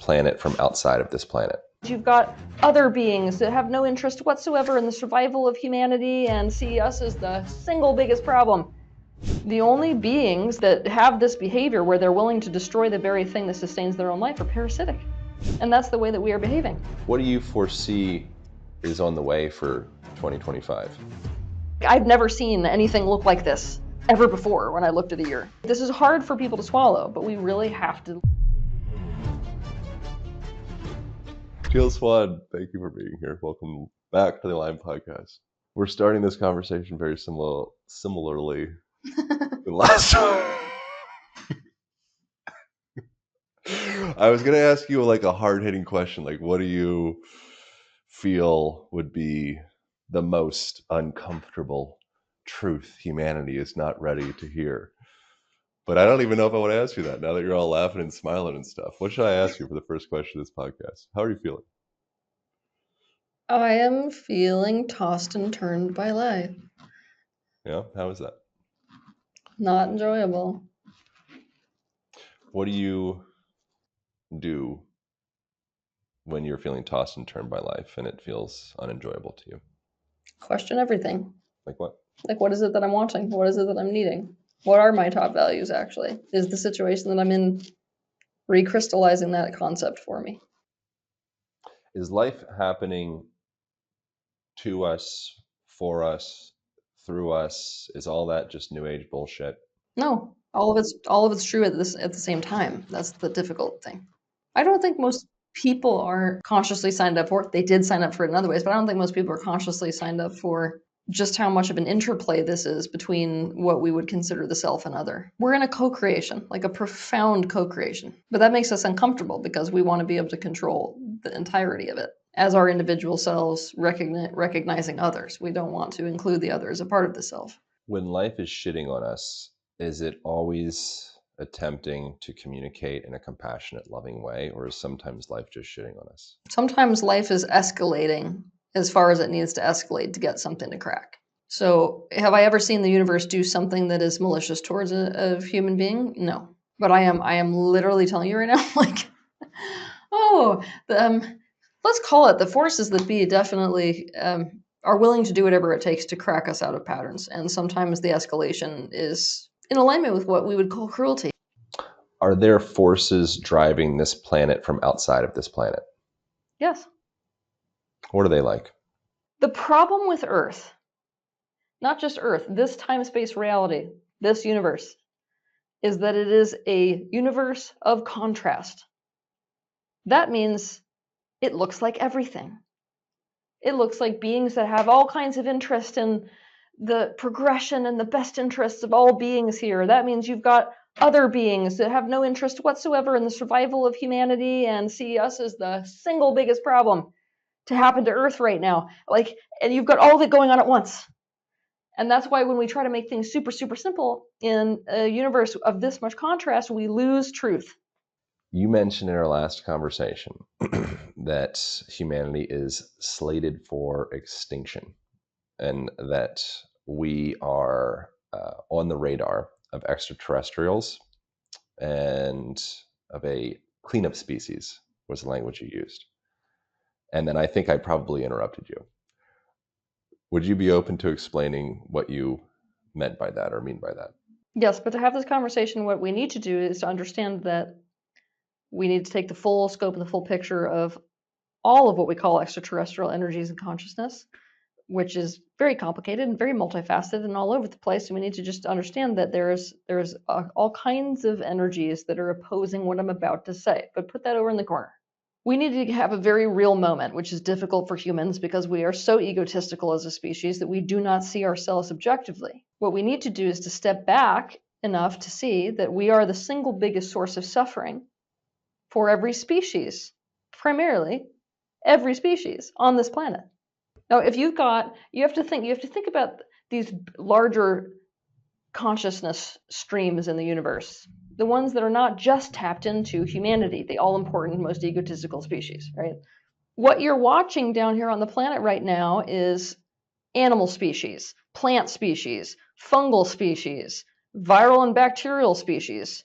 planet from outside of this planet. You've got other beings that have no interest whatsoever in the survival of humanity and see us as the single biggest problem. The only beings that have this behavior where they're willing to destroy the very thing that sustains their own life are parasitic. And that's the way that we are behaving. What do you foresee is on the way for 2025? I've never seen anything look like this ever before when I looked at the year. This is hard for people to swallow, but we really have to. Teal Swan, thank you for being here. Welcome back to the Lime Podcast. We're starting this conversation very similarly to last time. I was going to ask you like a hard-hitting question, like what do you feel would be the most uncomfortable truth humanity is not ready to hear? But I don't even know if I want to ask you that now that you're all laughing and smiling and stuff. What should I ask you for the first question of this podcast? How are you feeling? I am feeling tossed and turned by life. Yeah, how is that? Not enjoyable. What do you do when you're feeling tossed and turned by life and it feels unenjoyable to you? Question everything. Like what? Like, what is it that I'm wanting? What is it that I'm needing? What are my top values, actually? Is the situation that I'm in recrystallizing that concept for me? Is life happening to us, for us, through us? Is all that just new age bullshit? No, all of it's true at the same time. That's the difficult thing. I don't think most people are consciously signed up for it. They did sign up for it in other ways, but I don't think most people are consciously signed up for just how much of an interplay this is between what we would consider the self and other. We're in a co-creation, like a profound co-creation. But that makes us uncomfortable because we want to be able to control the entirety of it as our individual selves, recognizing others. We don't want to include the other as a part of the self. When life is shitting on us, is it always attempting to communicate in a compassionate, loving way, or is sometimes life just shitting on us? Sometimes life is escalating as far as it needs to escalate to get something to crack. So have I ever seen the universe do something that is malicious towards a human being? No. But I am literally telling you right now, like, let's call it the forces that be definitely are willing to do whatever it takes to crack us out of patterns. And sometimes the escalation is in alignment with what we would call cruelty. Are there forces driving this planet from outside of this planet? Yes. What are they like? The problem with Earth, not just Earth, this time-space reality, this universe, is that it is a universe of contrast. That means it looks like everything. It looks like beings that have all kinds of interest in the progression and the best interests of all beings here. That means you've got other beings that have no interest whatsoever in the survival of humanity and see us as the single biggest problem to happen to Earth right now. Like, and you've got all of it going on at once. And that's why when we try to make things super, super simple in a universe of this much contrast, we lose truth. You mentioned in our last conversation that humanity is slated for extinction and that we are on the radar of extraterrestrials and of a cleanup species was the language you used. And then I think I probably interrupted you. Would you be open to explaining what you meant by that or mean by that? Yes, but to have this conversation, what we need to do is to understand that we need to take the full scope and the full picture of all of what we call extraterrestrial energies and consciousness, which is very complicated and very multifaceted and all over the place. And we need to just understand that there's all kinds of energies that are opposing what I'm about to say, but put that over in the corner. We need to have a very real moment, which is difficult for humans because we are so egotistical as a species that we do not see ourselves objectively. What we need to do is to step back enough to see that we are the single biggest source of suffering for every species, primarily every species on this planet. Now, if you have to think about these larger consciousness streams in the universe, the ones that are not just tapped into humanity, the all-important, most egotistical species, right? What you're watching down here on the planet right now is animal species, plant species, fungal species, viral and bacterial species,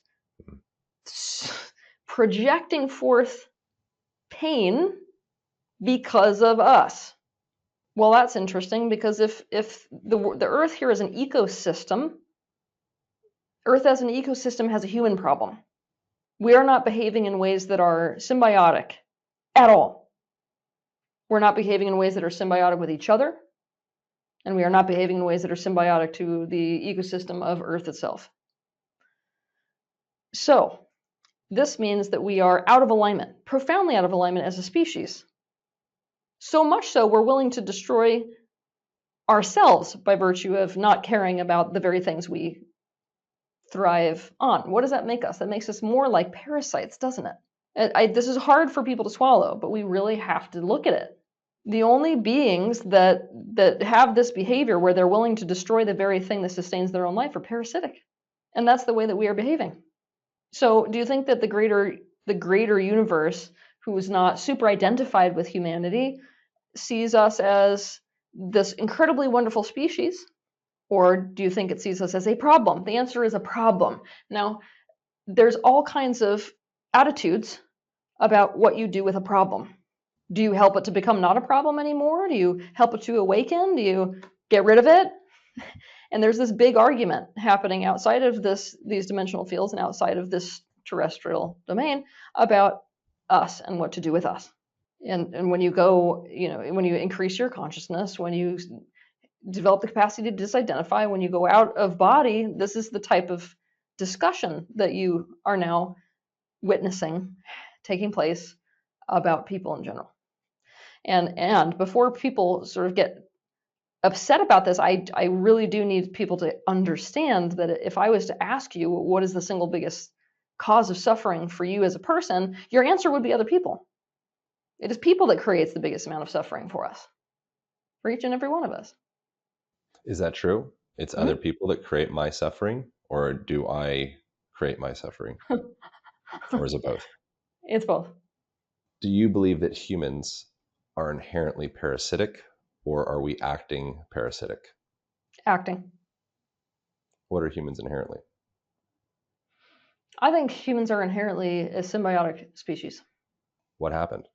projecting forth pain because of us. Well, that's interesting, because if the Earth here is an ecosystem, Earth as an ecosystem has a human problem. We are not behaving in ways that are symbiotic at all. We're not behaving in ways that are symbiotic with each other, and we are not behaving in ways that are symbiotic to the ecosystem of Earth itself. So this means that we are out of alignment, profoundly out of alignment as a species. So much so, we're willing to destroy ourselves by virtue of not caring about the very things we thrive on. What does that make us? That makes us more like parasites, doesn't it? This is hard for people to swallow, but we really have to look at it. The only beings that have this behavior where they're willing to destroy the very thing that sustains their own life are parasitic. And that's the way that we are behaving. So do you think that the greater universe, who is not super identified with humanity, sees us as this incredibly wonderful species? Or do you think it sees us as a problem? The answer is a problem. Now, there's all kinds of attitudes about what you do with a problem. Do you help it to become not a problem anymore? Do you help it to awaken? Do you get rid of it? And there's this big argument happening outside of these dimensional fields and outside of this terrestrial domain about us and what to do with us. And when you go, when you increase your consciousness, when you develop the capacity to disidentify, when you go out of body, this is the type of discussion that you are now witnessing taking place about people in general. And before people sort of get upset about this, I really do need people to understand that if I was to ask you what is the single biggest cause of suffering for you as a person, your answer would be other people. It is people that creates the biggest amount of suffering for us, for each and every one of us. Is that true? It's other people that create my suffering, or do I create my suffering? Or is it both? It's both. Do you believe that humans are inherently parasitic, or are we acting parasitic? Acting. What are humans inherently? I think humans are inherently a symbiotic species. What happened?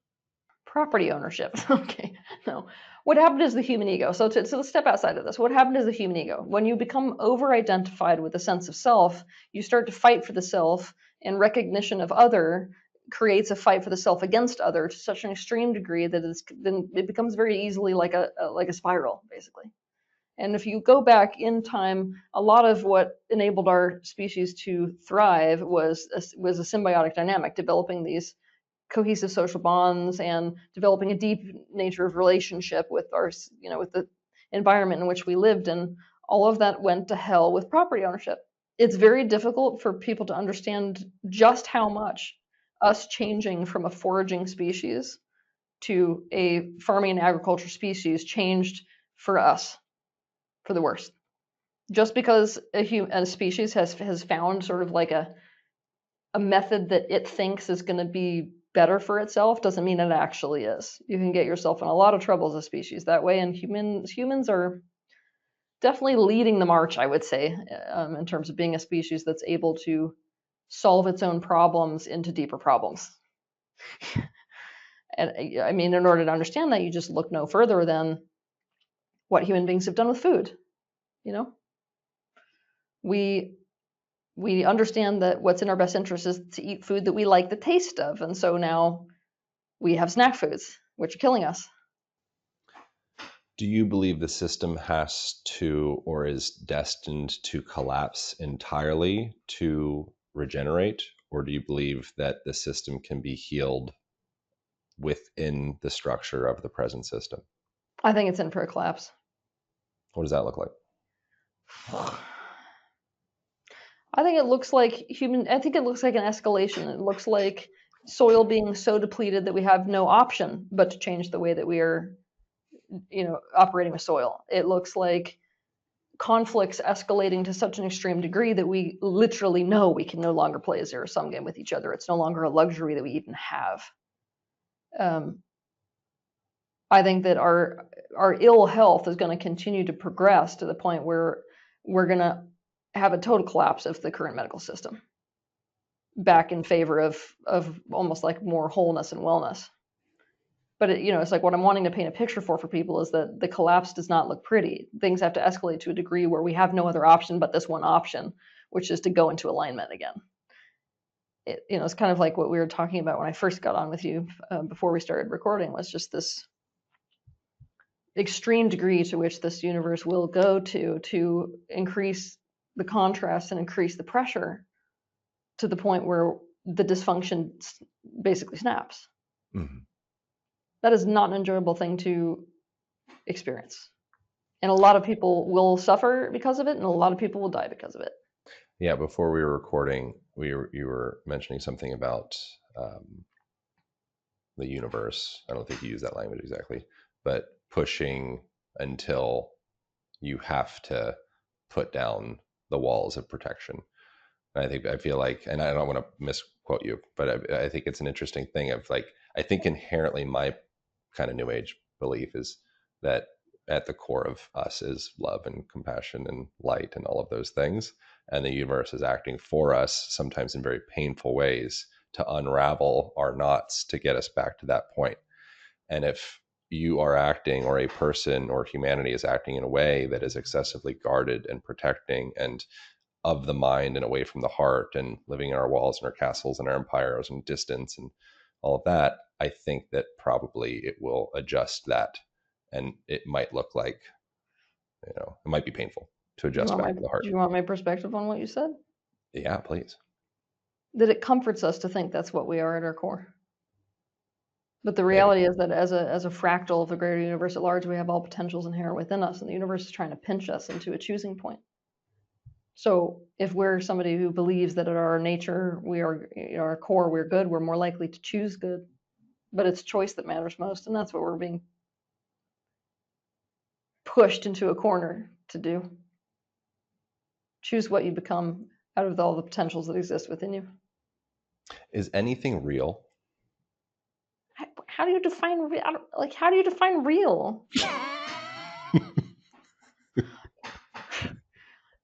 Property ownership. Okay, no. What happened is the human ego. So let's step outside of this. What happened is the human ego. When you become over-identified with a sense of self, you start to fight for the self, and recognition of other creates a fight for the self against other to such an extreme degree that then it becomes very easily like a spiral, basically. And if you go back in time, a lot of what enabled our species to thrive was a symbiotic dynamic, developing these cohesive social bonds and developing a deep nature of relationship with with the environment in which we lived. And all of that went to hell with property ownership. It's very difficult for people to understand just how much us changing from a foraging species to a farming and agriculture species changed for us for the worse. Just because a species has found sort of like a method that it thinks is going to be better for itself doesn't mean it actually is. You can get yourself in a lot of trouble as a species that way, and humans are definitely leading the march, I would say, in terms of being a species that's able to solve its own problems into deeper problems. And I mean, in order to understand that, you just look no further than what human beings have done with food. We understand that what's in our best interest is to eat food that we like the taste of. And so now we have snack foods, which are killing us. Do you believe the system has to, or is destined to collapse entirely to regenerate? Or do you believe that the system can be healed within the structure of the present system? I think it's in for a collapse. What does that look like? I think it looks like an escalation. It looks like soil being so depleted that we have no option but to change the way that we are, operating with soil. It looks like conflicts escalating to such an extreme degree that we literally know we can no longer play a zero-sum game with each other. It's no longer a luxury that we even have. I think that our ill health is going to continue to progress to the point where we're going to have a total collapse of the current medical system back in favor of almost like more wholeness and wellness. But it's like what I'm wanting to paint a picture for people is that the collapse does not look pretty. Things have to escalate to a degree where we have no other option but this one option, which is to go into alignment again. It's kind of like what we were talking about when I first got on with you before we started recording, was just this extreme degree to which this universe will go to increase the contrast and increase the pressure to the point where the dysfunction basically snaps. Mm-hmm. That is not an enjoyable thing to experience. And a lot of people will suffer because of it, and a lot of people will die because of it. Yeah, before we were recording, you were mentioning something about the universe. I don't think you used that language exactly, but pushing until you have to put down the walls of protection. And I feel like, and I don't want to misquote you, but I think it's an interesting thing of like, I think inherently my kind of new age belief is that at the core of us is love and compassion and light and all of those things. And the universe is acting for us, sometimes in very painful ways, to unravel our knots to get us back to that point. And if you are acting, or a person or humanity is acting in a way that is excessively guarded and protecting and of the mind and away from the heart, and living in our walls and our castles and our empires and distance and all of that, I think that probably it will adjust that. And it might look like, it might be painful to adjust back to the heart. Do you want my perspective on what you said? Yeah, please. That it comforts us to think that's what we are at our core. But the Maybe. reality is that as a fractal of the greater universe at large, we have all potentials inherent within us, and the universe is trying to pinch us into a choosing point. So if we're somebody who believes that at our nature, we are, our core, we're good, we're more likely to choose good. But it's choice that matters most, and that's what we're being pushed into a corner to do. Choose what you become out of all the potentials that exist within you. Is anything real? How do you define how do you define real?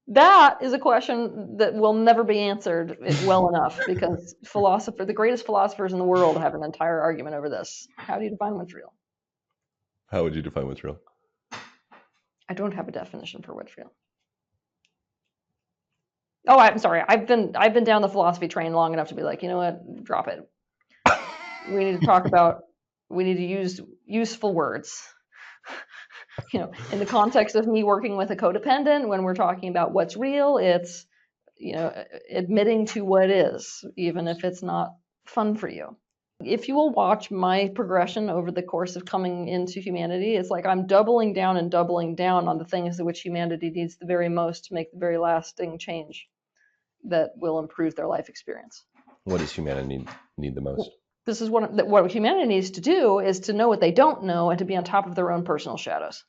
That is a question that will never be answered well enough, because the greatest philosophers in the world have an entire argument over this. How do you define what's real? How would you define what's real? I don't have a definition for what's real. Oh, I'm sorry. I've been down the philosophy train long enough to be like, you know what? Drop it. We need to use useful words. In the context of me working with a codependent, when we're talking about what's real, it's, admitting to what is, even if it's not fun for you. If you will watch my progression over the course of coming into humanity, it's like I'm doubling down and doubling down on the things in which humanity needs the very most to make the very lasting change that will improve their life experience. What does humanity need the most? This is what humanity needs to do, is to know what they don't know and to be on top of their own personal shadows.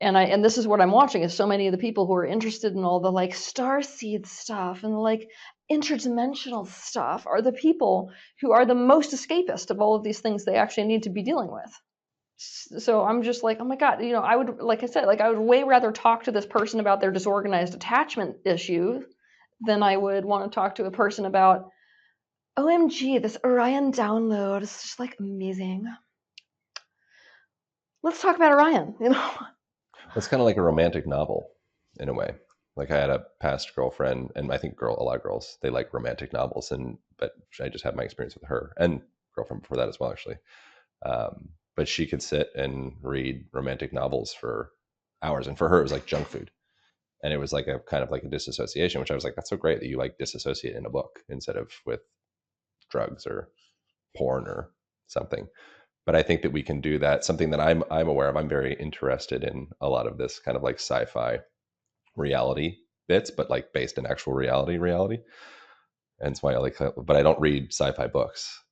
And this is what I'm watching, is so many of the people who are interested in all the like starseed stuff and like interdimensional stuff are the people who are the most escapist of all of these things they actually need to be dealing with. So I'm just like, oh my God, I would, like I said, like I would way rather talk to this person about their disorganized attachment issue than I would want to talk to a person about, OMG, this Orion download is just like amazing. Let's talk about Orion, It's kind of like a romantic novel in a way. Like I had a past girlfriend, and I think a lot of girls, they like romantic novels, but I just had my experience with her and girlfriend before that as well, actually. But she could sit and read romantic novels for hours, and for her it was like junk food, and it was like a kind of like a disassociation, which I was like, that's so great that you like disassociate in a book instead of with drugs or porn or something. But I think that we can do that. Something that I'm aware of. I'm very interested in a lot of this kind of like sci-fi reality bits, but like based in actual reality. And it's why I like, but I don't read sci-fi books.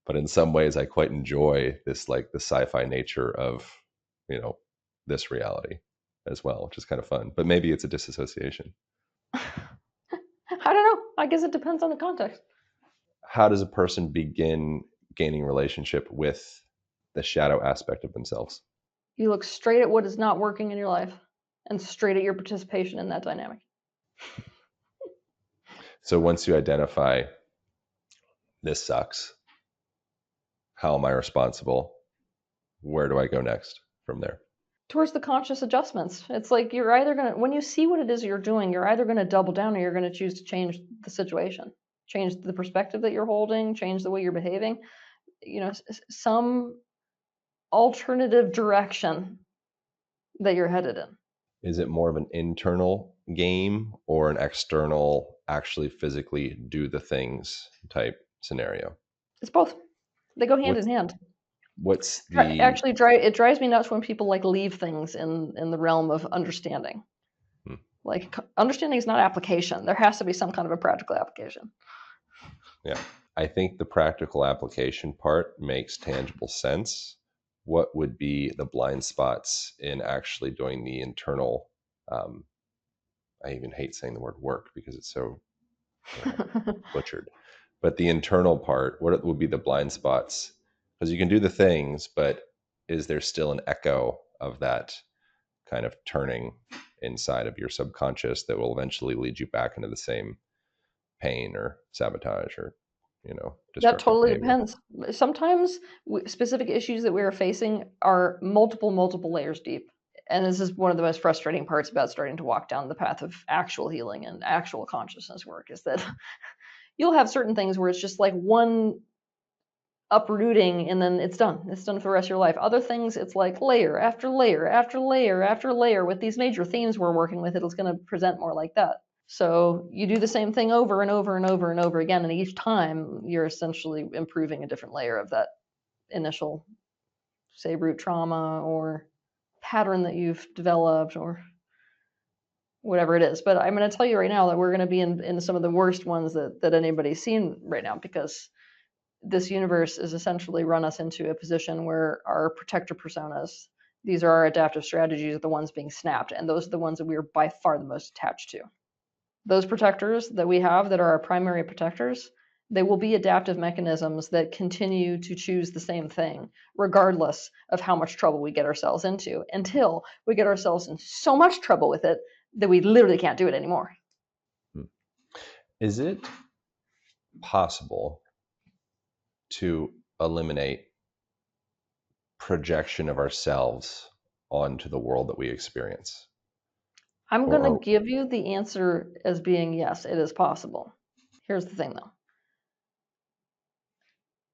But in some ways, I quite enjoy this, like the sci-fi nature of, this reality as well, which is kind of fun. But maybe it's a disassociation. I don't know. I guess it depends on the context. How does a person begin gaining relationship with the shadow aspect of themselves? You look straight at what is not working in your life and straight at your participation in that dynamic. So once you identify this sucks, How am I responsible? Where do I go next from there? Towards the conscious adjustments. It's like you're either going to, when you see what it is you're doing, you're either going to double down or you're going to choose to change the situation, change the perspective that you're holding, change the way you're behaving, some alternative direction that you're headed in. Is it more of an internal game or an external, actually physically do the things type scenario? It's both. They go hand in What's hand. what's the Actually, it drives me nuts when people like leave things in the realm of understanding. Like understanding is not application. There has to be some kind of a practical application. yeah. I think the practical application part makes tangible sense. What would be the blind spots in actually doing the internal? I even hate saying the word work because it's so butchered. But the internal part, what would be the blind spots? Because you can do the things, but is there still an echo of that kind of turning inside of your subconscious that will eventually lead you back into the same pain or sabotage or That destructive totally behavior? depends. Sometimes specific issues that we are facing are multiple layers deep. And this is one of the most frustrating parts about starting to walk down the path of actual healing and actual consciousness work is that you'll have certain things where it's just like one uprooting and then it's done. It's done for the rest of your life. Other things, it's like layer after layer after layer after layer. With these major themes we're working with, it's going to present more like that. So you do the same thing over and over and over and over again, and each time you're essentially improving a different layer of that initial, say, root trauma or pattern that you've developed or whatever it is. But I'm going to tell you right now that we're going to be in some of the worst ones that anybody's seen right now, because this universe is essentially run us into a position where our protector personas, these are our adaptive strategies, are the ones being snapped, and those are the ones that we are by far the most attached to. Those protectors that we have that are our primary protectors, they will be adaptive mechanisms that continue to choose the same thing, regardless of how much trouble we get ourselves into, until we get ourselves in so much trouble with it that we literally can't do it anymore. Is it possible to eliminate projection of ourselves onto the world that we experience? I'm going to Or give you the answer as being yes, it is possible. Here's the thing though.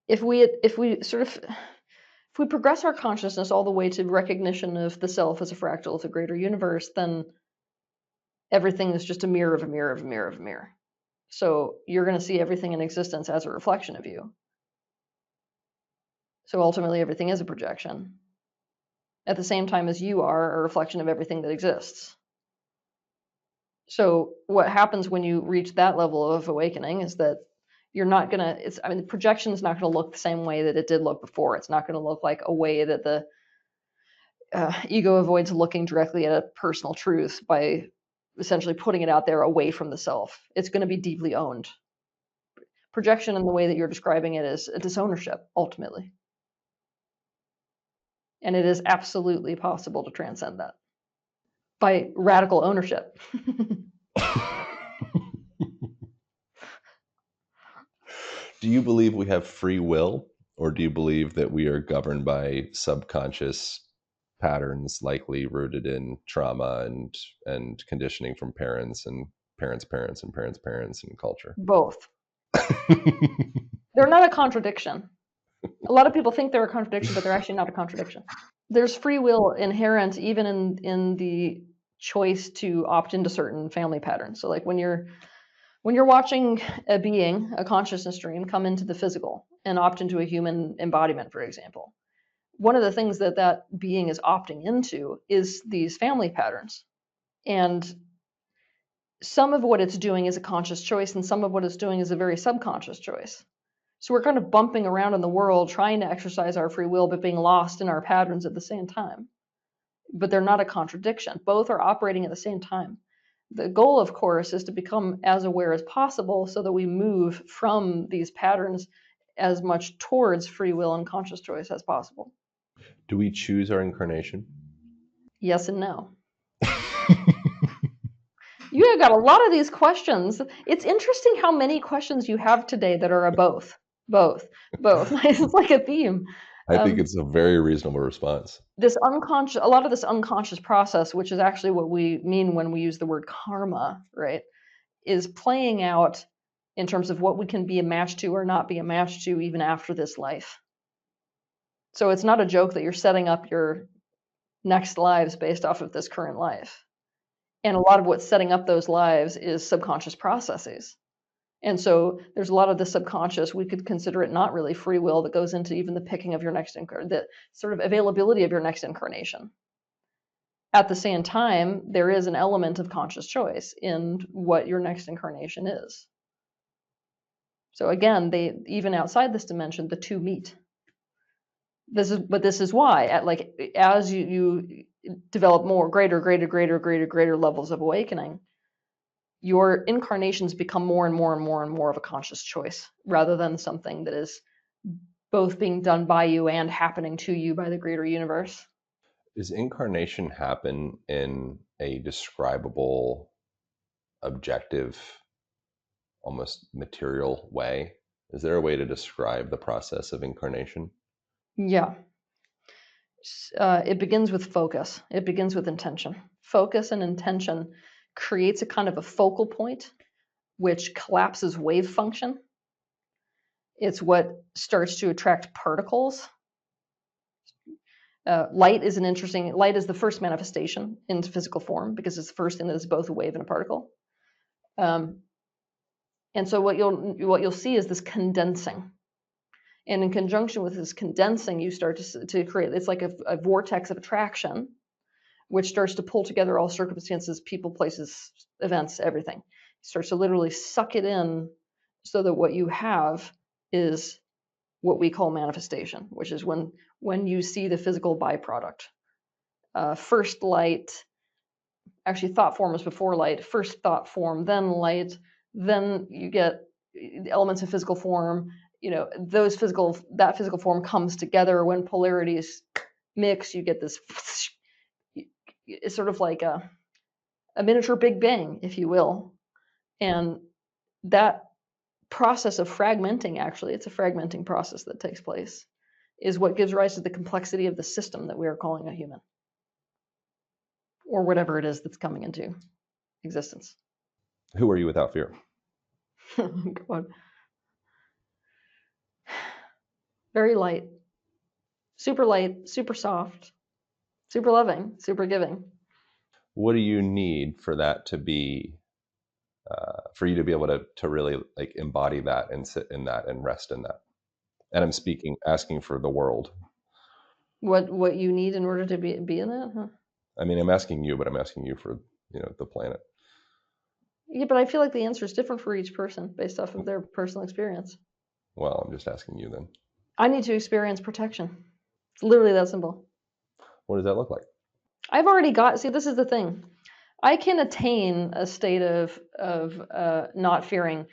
If we progress our consciousness all the way to recognition of the self as a fractal of the greater universe, then everything is just a mirror of a mirror of a mirror of a mirror. So you're going to see everything in existence as a reflection of you. So ultimately, everything is a projection, at the same time as you are a reflection of everything that exists. So what happens when you reach that level of awakening is that you're not going to, the projection is not going to look the same way that it did look before. It's not going to look like a way that the ego avoids looking directly at a personal truth by essentially putting it out there away from the self. It's going to be deeply owned. Projection in the way that you're describing it is a disownership, ultimately. And it is absolutely possible to transcend that by radical ownership. do you believe we have free will, or do you believe that we are governed by subconscious patterns likely rooted in trauma and conditioning from parents and parents' parents and parents' parents and culture? Both. They're not a contradiction. A lot of people think they're a contradiction, but they're actually not a contradiction. There's free will inherent even in the choice to opt into certain family patterns. So like when you're watching a being, a consciousness stream, come into the physical and opt into a human embodiment, for example, one of the things that being is opting into is these family patterns. And some of what it's doing is a conscious choice, and some of what it's doing is a very subconscious choice. So we're kind of bumping around in the world trying to exercise our free will, but being lost in our patterns at the same time. But they're not a contradiction. Both are operating at the same time. The goal, of course, is to become as aware as possible so that we move from these patterns as much towards free will and conscious choice as possible. Do we choose our incarnation? Yes and no. You have got a lot of these questions. It's interesting how many questions you have today that are a both. Both. It's like a theme. I think Um, it's a very reasonable response. a lot of this unconscious process, which is actually what we mean when we use the word karma, right, is playing out in terms of what we can be a match to or not be a match to even after this life. So it's not a joke that you're setting up your next lives based off of this current life. And a lot of what's setting up those lives is subconscious processes. And so there's a lot of the subconscious, we could consider it not really free will, that goes into even the picking of your next the sort of availability of your next incarnation. At the same time, there is an element of conscious choice in what your next incarnation is. So again, they even outside this dimension, the two meet. This is why as you develop more greater levels of awakening, your incarnations become more and more and more and more of a conscious choice rather than something that is both being done by you and happening to you by the greater universe. Does incarnation happen in a describable, objective, almost material way? Is there a way to describe the process of incarnation? Yeah. It begins with focus. It begins with intention. Focus and intention creates a kind of a focal point, which collapses wave function. It's what starts to attract particles. Light is the first manifestation in physical form because it's the first thing that is both a wave and a particle. Um, and so what you'll see is this condensing. And in conjunction with this condensing, you start to create, it's like a vortex of attraction, which starts to pull together all circumstances, people, places, events, everything. It starts to literally suck it in so that what you have is what we call manifestation, which is when you see the physical byproduct. First light, actually thought form is before light, first thought form, then light, then you get elements of physical form. That physical form comes together when polarities mix, you get this. It's sort of like a miniature Big Bang, if you will. And that process of fragmenting, actually, it's a fragmenting process that takes place, is what gives rise to the complexity of the system that we are calling a human, or whatever it is that's coming into existence. Who are you without fear? God. Very light, super soft, super loving, super giving. What do you need for that to be, for you to be able to really like embody that and sit in that and rest in that? And asking for the world. What you need in order to be in that, huh? I mean, I'm asking you, but I'm asking you for, the planet. Yeah, but I feel like the answer is different for each person based off of their personal experience. Well, I'm just asking you then. I need to experience protection. It's literally that simple. What does that look like? I've already see, this is the thing. I can attain a state of not fearing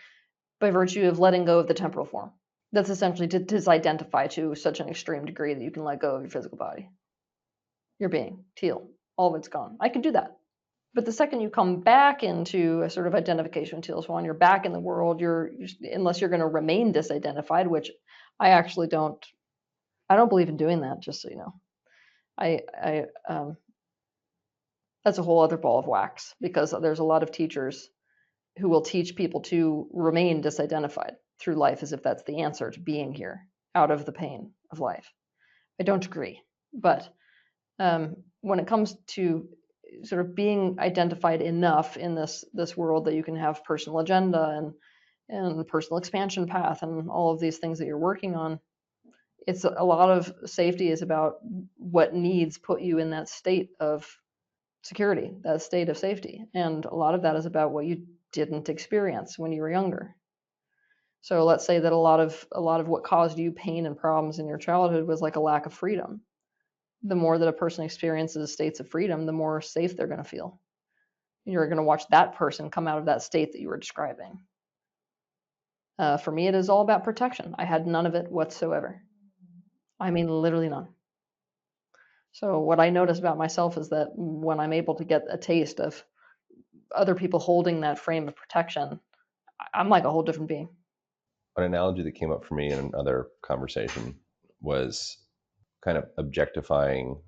by virtue of letting go of the temporal form. That's essentially to disidentify to such an extreme degree that you can let go of your physical body, your being, teal, all of it's gone. I can do that. But the second you come back into a sort of identification with Teal Swan, you're back in the world. Unless you're going to remain disidentified, which I actually don't. I don't believe in doing that. Just so you know, I that's a whole other ball of wax because there's a lot of teachers who will teach people to remain disidentified through life as if that's the answer to being here out of the pain of life. I don't agree, but when it comes to sort of being identified enough in this world that you can have personal agenda and personal expansion path and all of these things that you're working on, it's a lot of safety is about what needs put you in that state of security, that state of safety, and a lot of that is about what you didn't experience when you were younger. So let's say that a lot of what caused you pain and problems in your childhood was like a lack of freedom. The more that a person experiences states of freedom, the more safe they're going to feel. You're going to watch that person come out of that state that you were describing. For me, it is all about protection. I had none of it whatsoever. I mean, literally none. So what I notice about myself is that when I'm able to get a taste of other people holding that frame of protection, I'm like a whole different being. an analogy that came up for me in another conversation was kind of objectifying,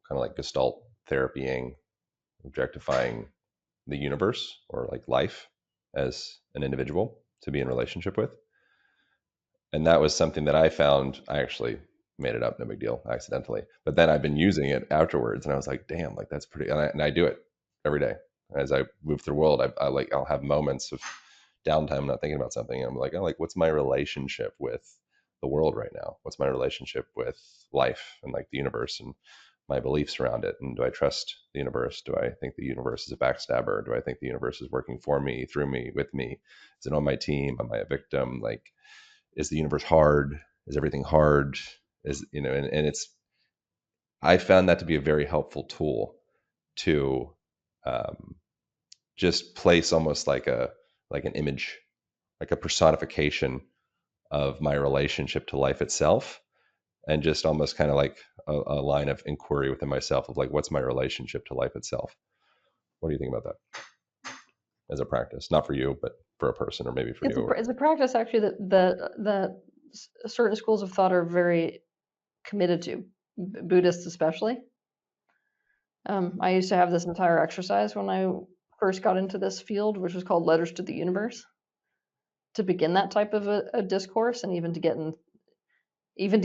kind of like Gestalt therapying, objectifying the universe or like life as an individual to be in relationship with. And that was something that I found. I actually made it up, no big deal, accidentally. But then I've been using it afterwards, and I was like, damn, like that's pretty. And I do it every day as I move through the world. I'll have moments of downtime, not thinking about something. And I'm like, oh, like what's my relationship with the world right now? What's my relationship with life and like the universe and my beliefs around it? And do I trust the universe? Do I think the universe is a backstabber? Do I think the universe is working for me, through me, with me? Is it on my team? Am I a victim? Like, is the universe hard? Is everything hard? Is, you know, and it's, I found that to be a very helpful tool to um, just place almost like an image, like a personification of my relationship to life itself, and just almost kind of like a line of inquiry within myself of like, what's my relationship to life itself? What do you think about that as a practice? Not for you, but for a person, or maybe for you. It's a practice actually that certain schools of thought are very committed to, Buddhists especially. I used to have this entire exercise when I first got into this field, which was called Letters to the Universe, to begin that type of a discourse, and even to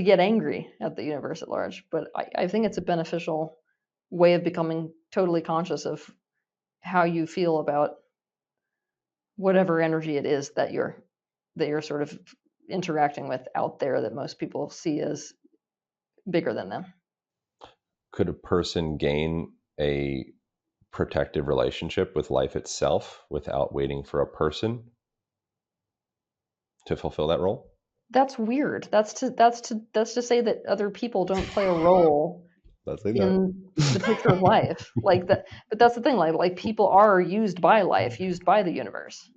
get angry at the universe at large. But I think it's a beneficial way of becoming totally conscious of how you feel about whatever energy it is that you're sort of interacting with out there that most people see as bigger than them. Could a person gain a protective relationship with life itself without waiting for a person to fulfill that role? That's weird. That's to say that other people don't play a role Let's say that. in the picture of life. Like that, but that's the thing, like people are used by life, used by the universe.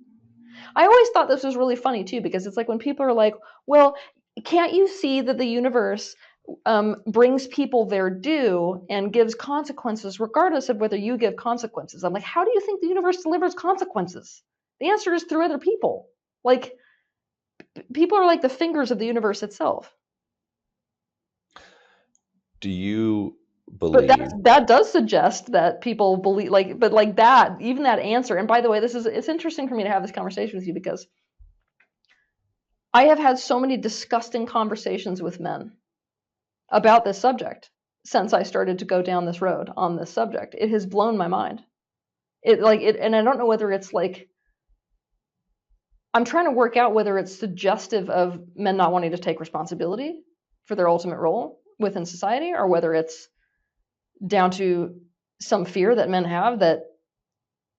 I always thought this was really funny too, because it's like when people are like, well, can't you see that the universe brings people their due and gives consequences regardless of whether you give consequences? I'm like, how do you think the universe delivers consequences? The answer is through other people. Like, people are like the fingers of the universe itself. Do you But believe? that does suggest that people believe, like, but like that, even that answer. And by the way, it's interesting for me to have this conversation with you, because I have had so many disgusting conversations with men about this subject since I started to go down this road on this subject. It has blown my mind. And I don't know whether it's like, I'm trying to work out whether it's suggestive of men not wanting to take responsibility for their ultimate role within society, or whether it's down to some fear that men have that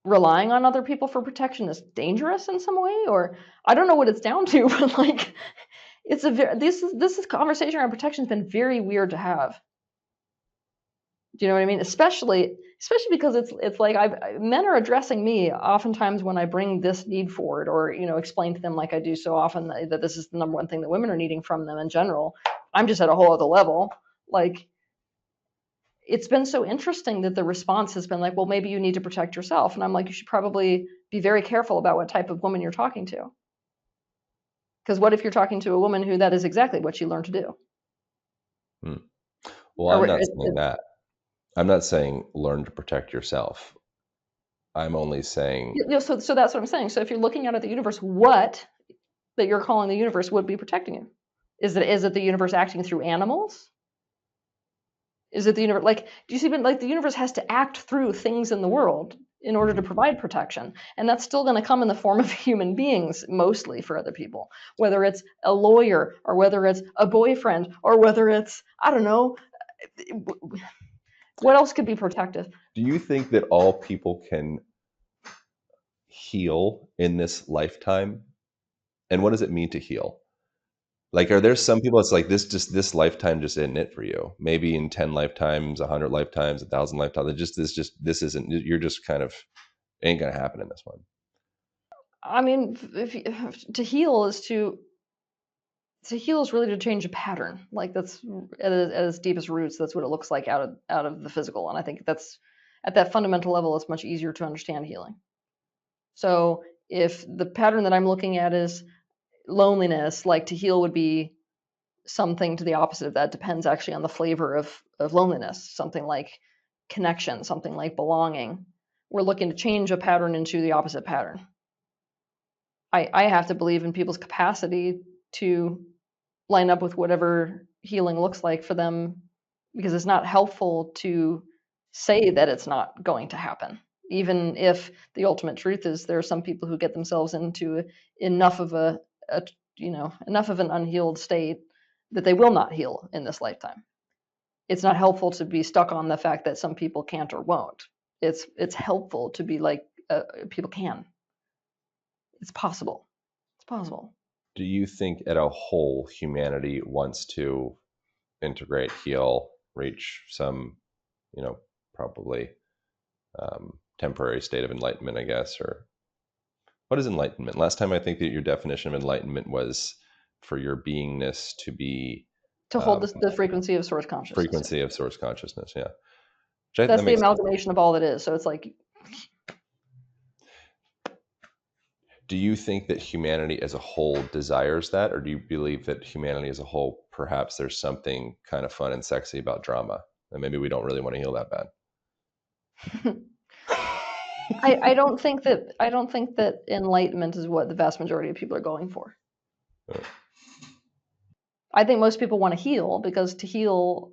relying on other people for protection is dangerous in some way, or I don't know what it's down to, but like, this is conversation around protection has been very weird to have. Do you know what I mean? Especially because it's like men are addressing me oftentimes when I bring this need forward, or explain to them, like I do so often, that this is the number one thing that women are needing from them in general. I'm just at a whole other level. Like, it's been so interesting that the response has been like, well, maybe you need to protect yourself. And I'm like, you should probably be very careful about what type of woman you're talking to. Because what if you're talking to a woman who that is exactly what she learned to do? Hmm. Well, Or I'm not saying that. I'm not saying learn to protect yourself. I'm only saying, so that's what I'm saying. So if you're looking out at the universe, what that you're calling the universe would be protecting you? Is it the universe acting through animals? Is it the universe? Like, do you see? Like, the universe has to act through things in the world in order to provide protection, and that's still going to come in the form of human beings, mostly for other people. Whether it's a lawyer, or whether it's a boyfriend, or whether it's, I don't know, what else could be protective? do you think that all people can heal in this lifetime? And what does it mean to heal? Like, are there some people it's like this lifetime just isn't it for you? Maybe in 10 lifetimes, 100 lifetimes, 1,000 lifetimes, this isn't, you're just kind of, ain't gonna happen in this one. I mean, to heal is really to change a pattern. Like, that's at its deepest roots. That's what it looks like out of the physical. And I think that's, at that fundamental level, it's much easier to understand healing. So if the pattern that I'm looking at is loneliness, like to heal would be something to the opposite of that. Depends actually on the flavor of loneliness. Something like connection, something like belonging. We're looking to change a pattern into the opposite pattern. I have to believe in people's capacity to line up with whatever healing looks like for them, because it's not helpful to say that it's not going to happen, even if the ultimate truth is there are some people who get themselves into enough of enough of an unhealed state that they will not heal in this lifetime. It's not helpful to be stuck on the fact that some people can't or won't. It's helpful to be like, people can. It's possible. It's possible. Do you think at a whole humanity wants to integrate, heal, reach some, probably temporary state of enlightenment, I guess? Or what is enlightenment? Last time I think that your definition of enlightenment was for your beingness to be To hold the frequency of source consciousness. frequency of source consciousness. Yeah. That's the amalgamation of all that is. So it's like, do you think that humanity as a whole desires that, or do you believe that humanity as a whole, perhaps there's something kind of fun and sexy about drama, and maybe we don't really want to heal that bad? I don't think that enlightenment is what the vast majority of people are going for. I think most people want to heal, because to heal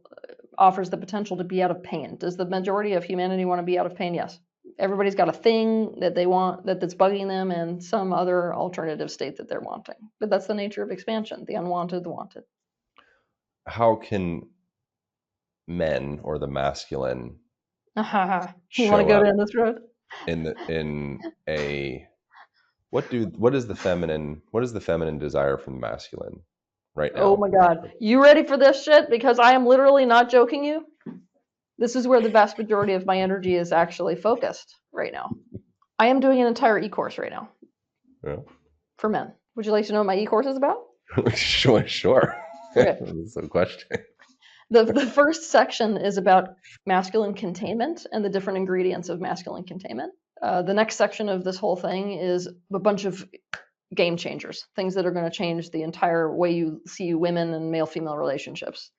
offers the potential to be out of pain. Does the majority of humanity want to be out of pain? Yes. Everybody's got a thing that they want, that's bugging them, and some other alternative state that they're wanting. But that's the nature of expansion: the unwanted, the wanted. How can men, or the masculine, you want to go down this road? What is the feminine desire from the masculine right now? Oh my God. You ready for this shit? Because I am literally not joking you. This is where the vast majority of my energy is actually focused right now. I am doing an entire e-course right now. Yeah. For men. Would you like to know what my e-course is about? Sure. Okay. That's a question. The first section is about masculine containment and the different ingredients of masculine containment. The next section of this whole thing is a bunch of game changers, things that are going to change the entire way you see women and male-female relationships.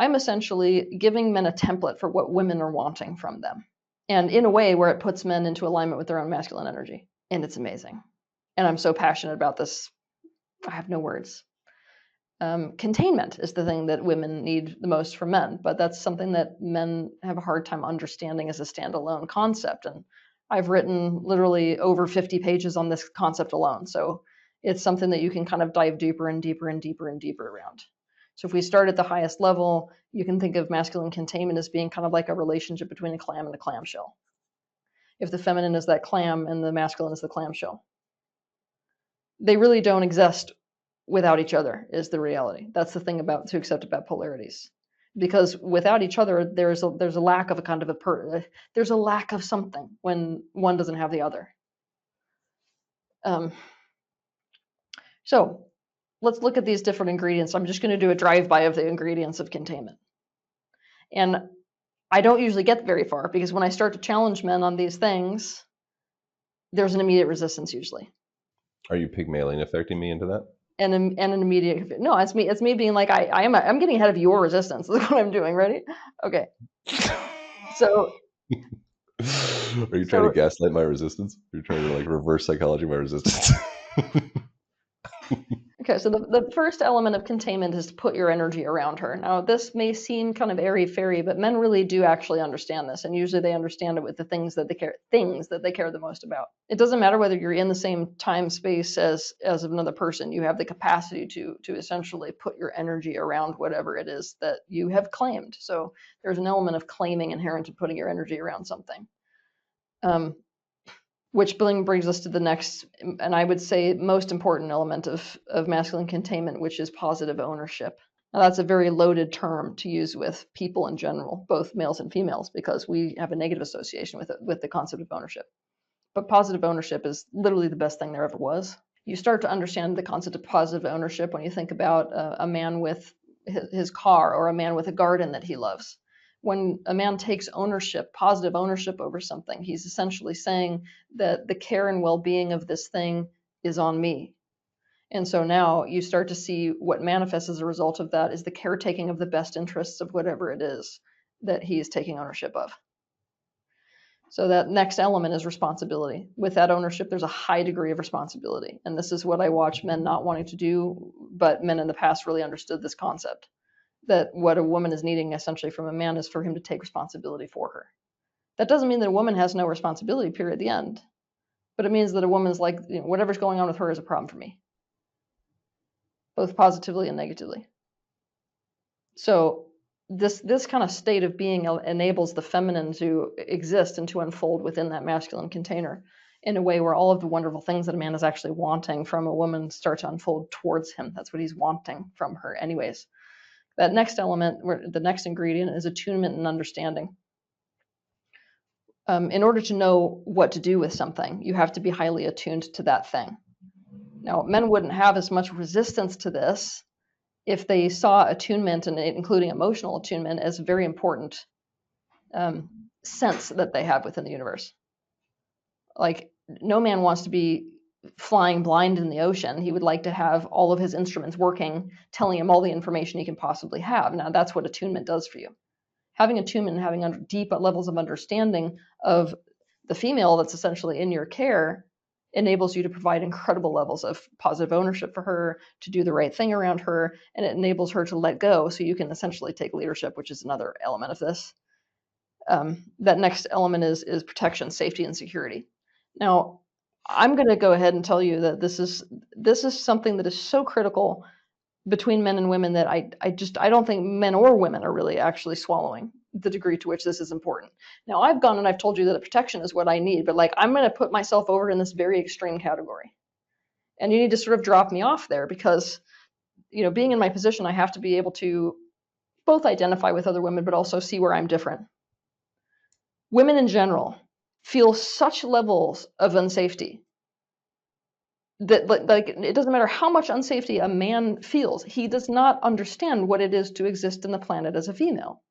I'm essentially giving men a template for what women are wanting from them, and in a way where it puts men into alignment with their own masculine energy. And it's amazing. And I'm so passionate about this. I have no words. Containment is the thing that women need the most from men, but that's something that men have a hard time understanding as a standalone concept. And I've written literally over 50 pages on this concept alone. So it's something that you can kind of dive deeper and deeper and deeper and deeper around. So if we start at the highest level, you can think of masculine containment as being kind of like a relationship between a clam and a clamshell. If the feminine is that clam and the masculine is the clamshell, they really don't exist without each other, is the reality. That's the thing to accept about polarities, because without each other, there's a lack of a kind of there's a lack of something when one doesn't have the other. So let's look at these different ingredients. I'm just going to do a drive-by of the ingredients of containment. And I don't usually get very far, because when I start to challenge men on these things, there's an immediate resistance usually. Are you Pygmalion affecting me into that? And an immediate, no, it's me being like, I'm getting ahead of your resistance. That's what I'm doing. Ready? Okay. So are you trying to gaslight my resistance? You're trying to like reverse psychology my resistance? Okay, so the first element of containment is to put your energy around her. Now, this may seem kind of airy-fairy, but men really do actually understand this, and usually they understand it with the things that they care the most about. It doesn't matter whether you're in the same time space as another person. You have the capacity to essentially put your energy around whatever it is that you have claimed. So there's an element of claiming inherent to putting your energy around something. Which brings us to the next, and I would say most important element of masculine containment, which is positive ownership. Now, that's a very loaded term to use with people in general, both males and females, because we have a negative association with the concept of ownership. But positive ownership is literally the best thing there ever was. You start to understand the concept of positive ownership when you think about a man with his car, or a man with a garden that he loves. When a man takes ownership, positive ownership over something, he's essentially saying that the care and well-being of this thing is on me. And so now you start to see what manifests as a result of that is the caretaking of the best interests of whatever it is that he is taking ownership of. So that next element is responsibility. With that ownership, there's a high degree of responsibility. And this is what I watch men not wanting to do, but men in the past really understood this concept, that what a woman is needing essentially from a man is for him to take responsibility for her. That doesn't mean that a woman has no responsibility, period, at the end. But it means that a woman's like, whatever's going on with her is a problem for me, both positively and negatively. So this kind of state of being enables the feminine to exist and to unfold within that masculine container in a way where all of the wonderful things that a man is actually wanting from a woman start to unfold towards him. That's what he's wanting from her anyways. That next element, the next ingredient, is attunement and understanding. In order to know what to do with something, you have to be highly attuned to that thing. Now, men wouldn't have as much resistance to this if they saw attunement, and including emotional attunement, as a very important sense that they have within the universe. Like, no man wants to be flying blind in the ocean. He would like to have all of his instruments working, telling him all the information he can possibly have. Now, that's what attunement does for you. Having attunement and having deep levels of understanding of the female that's essentially in your care enables you to provide incredible levels of positive ownership for her, to do the right thing around her, and it enables her to let go so you can essentially take leadership, which is another element of this. That next element is protection, safety, and security. Now, I'm going to go ahead and tell you that this is something that is so critical between men and women that I don't think men or women are really actually swallowing the degree to which this is important. Now, I've gone and I've told you that protection is what I need, but like, I'm going to put myself over in this very extreme category. And you need to sort of drop me off there because, being in my position, I have to be able to both identify with other women, but also see where I'm different. Women in general feel such levels of unsafety that, like, it doesn't matter how much unsafety a man feels, he does not understand what it is to exist in the planet as a female.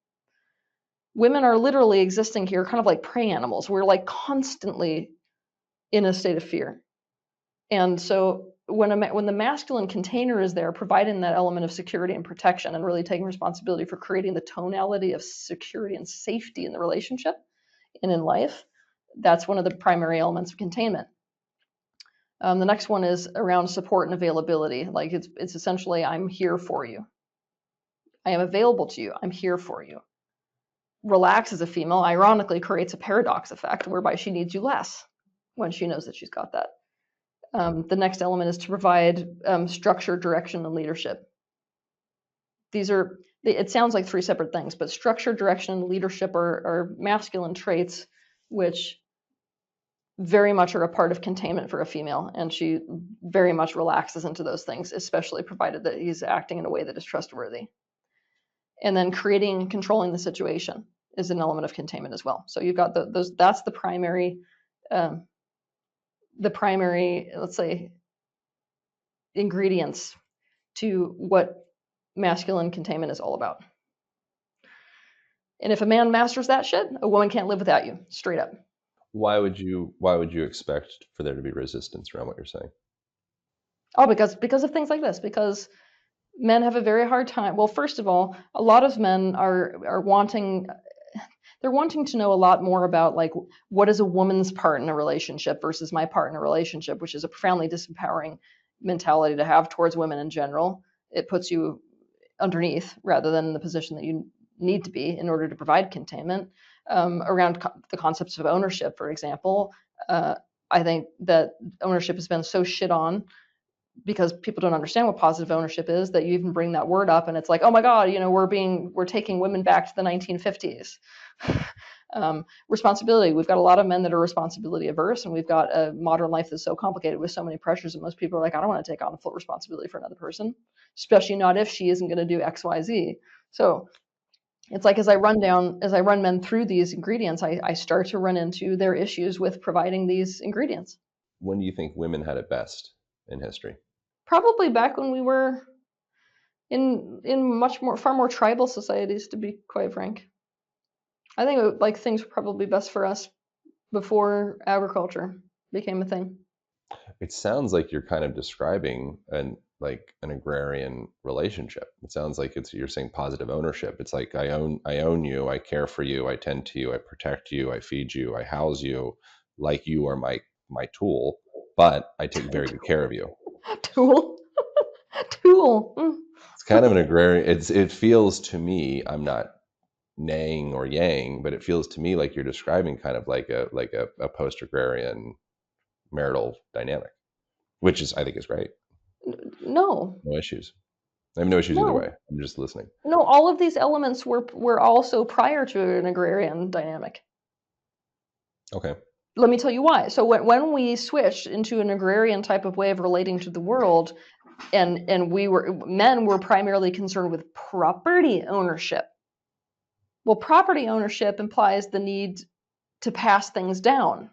Women are literally existing here kind of like prey animals. We're like constantly in a state of fear. And so when the masculine container is there, providing that element of security and protection and really taking responsibility for creating the tonality of security and safety in the relationship and in life, that's one of the primary elements of containment. The next one is around support and availability. Like, it's essentially, I'm here for you. I am available to you. I'm here for you. Relax as a female, ironically, creates a paradox effect whereby she needs you less when she knows that she's got that. The next element is to provide structure, direction, and leadership. It sounds like three separate things, but structure, direction, and leadership are masculine traits which very much are a part of containment for a female, and she very much relaxes into those things, especially provided that he's acting in a way that is trustworthy. And then creating and controlling the situation is an element of containment as well. So you've got those. That's the primary, let's say, ingredients to what masculine containment is all about. And if a man masters that shit, a woman can't live without you, straight up. Why would you expect for there to be resistance around what you're saying? Oh, because of things like this. Because men have a very hard time. Well, first of all, a lot of men are wanting to know a lot more about, like, what is a woman's part in a relationship versus my part in a relationship, which is a profoundly disempowering mentality to have towards women in general. It puts you underneath rather than in the position that you need to be in order to provide containment. Around the concepts of ownership, for example, I think that ownership has been so shit on because people don't understand what positive ownership is, that you even bring that word up and it's like, oh my God, we're taking women back to the 1950s. Responsibility. We've got a lot of men that are responsibility averse, and we've got a modern life that's so complicated with so many pressures that most people are like, I don't want to take on full responsibility for another person, especially not if she isn't going to do X, Y, Z. So it's like, as I run men through these ingredients, I start to run into their issues with providing these ingredients. When do you think women had it best in history? Probably back when we were in far more tribal societies, to be quite frank. I think things were probably best for us before agriculture became a thing. It sounds like you're kind of describing an agrarian relationship. It sounds like you're saying positive ownership. It's like I own you, I care for you, I tend to you, I protect you, I feed you, I house you, like you are my tool, but I take very good care of you. Tool. Tool. It's kind of an agrarian. It feels to me, I'm not naying or yang, but it feels to me like you're describing kind of like a post agrarian marital dynamic, which is I think is great. No, No issues. I have no issues either way. no, I'm just listening. no. All of these elements were also prior to an agrarian dynamic. Okay. Let me tell you why. So when we switched into an agrarian type of way of relating to the world, and men were primarily concerned with property ownership. Well, property ownership implies the need to pass things down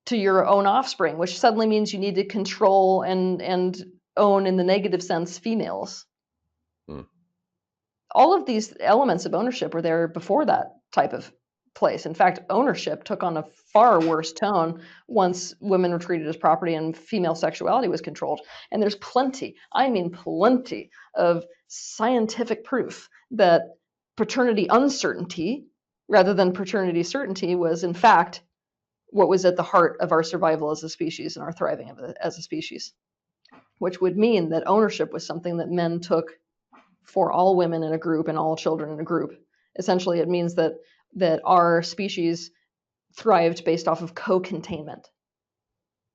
to your own offspring, which suddenly means you need to control and own, in the negative sense, females. Hmm. All of these elements of ownership were there before that type of place. In fact, ownership took on a far worse tone once women were treated as property and female sexuality was controlled. And there's plenty, I mean plenty, of scientific proof that paternity uncertainty rather than paternity certainty was, in fact, what was at the heart of our survival as a species and our thriving as a species, which would mean that ownership was something that men took for all women in a group and all children in a group. Essentially, it means that our species thrived based off of co-containment.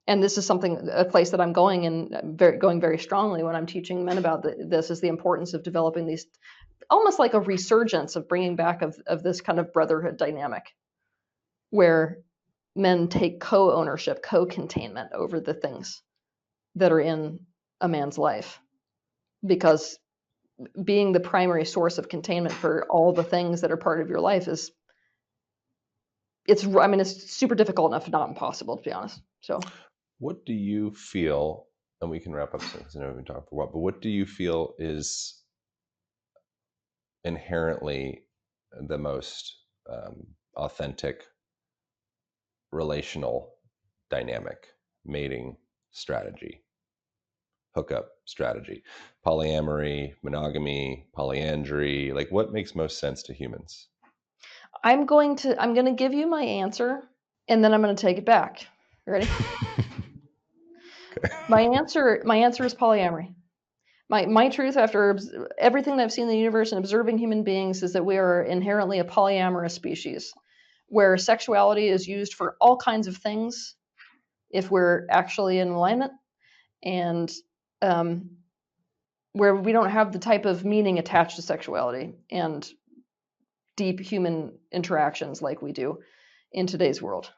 And this is a place that I'm going and going very strongly when I'm teaching men about this, is the importance of developing these, almost like a resurgence of bringing back of this kind of brotherhood dynamic, where men take co-ownership, co-containment over the things that are in a man's life. Because being the primary source of containment for all the things that are part of your life it's super difficult enough, not impossible, to be honest. So What do you feel, and we can wrap up soon because I know we've been talking for a while, but what do you feel is inherently the most authentic relational dynamic mating strategy, hookup strategy? Polyamory, monogamy, polyandry, like what makes most sense to humans? I'm going to give you my answer, and then I'm going to take it back. You ready? Okay. My answer is polyamory. My truth, after everything that I've seen in the universe and observing human beings, is that we are inherently a polyamorous species, where sexuality is used for all kinds of things if we're actually in alignment, and um, where we don't have the type of meaning attached to sexuality and deep human interactions like we do in today's world.